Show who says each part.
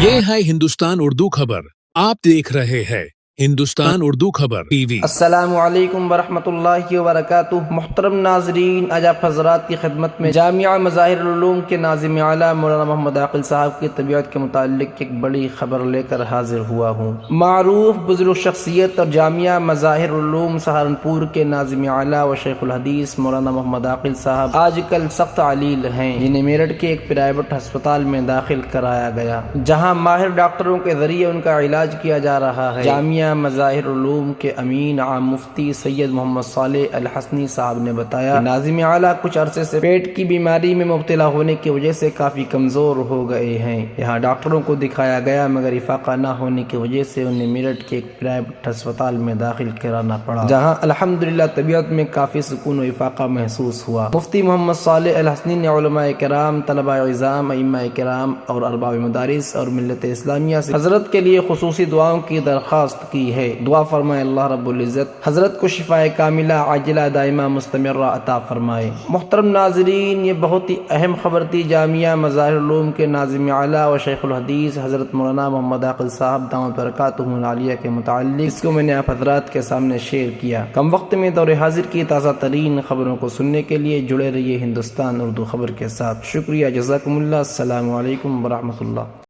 Speaker 1: ये है हिंदुस्तान उर्दू खबर। आप देख रहे हैं हिंदुस्तान उर्दू खबर टीवी।
Speaker 2: अस्सलामु अलैकुम वरहमतुल्लाहि वबरकातुहू। मुहतरम नाजरीन, आज आप हजरात की खिदमत में जामिया मज़ाहिरुल उलूम के नाज़िम आला मौलाना मोहम्मद आकिल साहब की तबीयत के मुतालिक एक बड़ी खबर लेकर हाजिर हुआ हूँ। मारूफ बुजुर्ग शख्सियत और जामिया मज़ाहिरुल उलूम सहारनपुर के नाज़िम आला व शेखुल हदीस मौलाना मोहम्मद आकिल साहब आजकल सख्त अलील हैं, जिन्हें मेरठ के एक प्राइवेट अस्पताल में दाखिल कराया गया, जहाँ माहिर डॉक्टरों के जरिए उनका इलाज किया जा रहा है। जामिया मज़ाहिरुल उलूम के अमीन आम मुफ्ती सैयद मोहम्मद सालेह अल हसनी साहब ने बताया, नाज़िम आला कुछ अरसे से पेट की बीमारी में मुब्तला होने की वजह से काफी कमजोर हो गए हैं। यहाँ डॉक्टरों को दिखाया गया, मगर इफाका न होने की वजह से उन्हें मेरठ के एक प्राइवेट अस्पताल में दाखिल कराना पड़ा, जहाँ अल्हम्दुलिल्लाह तबीयत में काफी सुकून व इफाका महसूस हुआ। मुफ्ती मोहम्मद सालेह अल हसनी ने उलमाए किराम, तलबा इज़ाम, अइम्मा किराम और अरबाब मदारिस और मिल्लत इस्लामिया से हजरत के लिए खुसूसी दुआओं की दरख्वास्त की है। दुआ फरमाए अल्लाह रब्बुल इज्जत हजरत को शिफाए कामिला आजिला दाइमा मुस्तमिर्रा अता फरमाए। मुहतरम नाजरीन, ये बहुत ही अहम खबर थी जामिया मज़ाहिरुल उलूम के नाज़िम आला व शेखुल हदीस हजरत मौलाना मोहम्मद आकिल साहब दामत बरकातुहुल आलिया के मुताल्लिक, इसको मैंने आप हजरात के सामने शेयर किया। कम वक्त में दौरे हाजिर की ताज़ा तरीन खबरों को सुनने के लिए जुड़े रहिए हिंदुस्तान उर्दू खबर के साथ। शुक्रिया, जज़ाकुमुल्लाह, अस्सलामु अलैकुम वरहमतुल्लाह।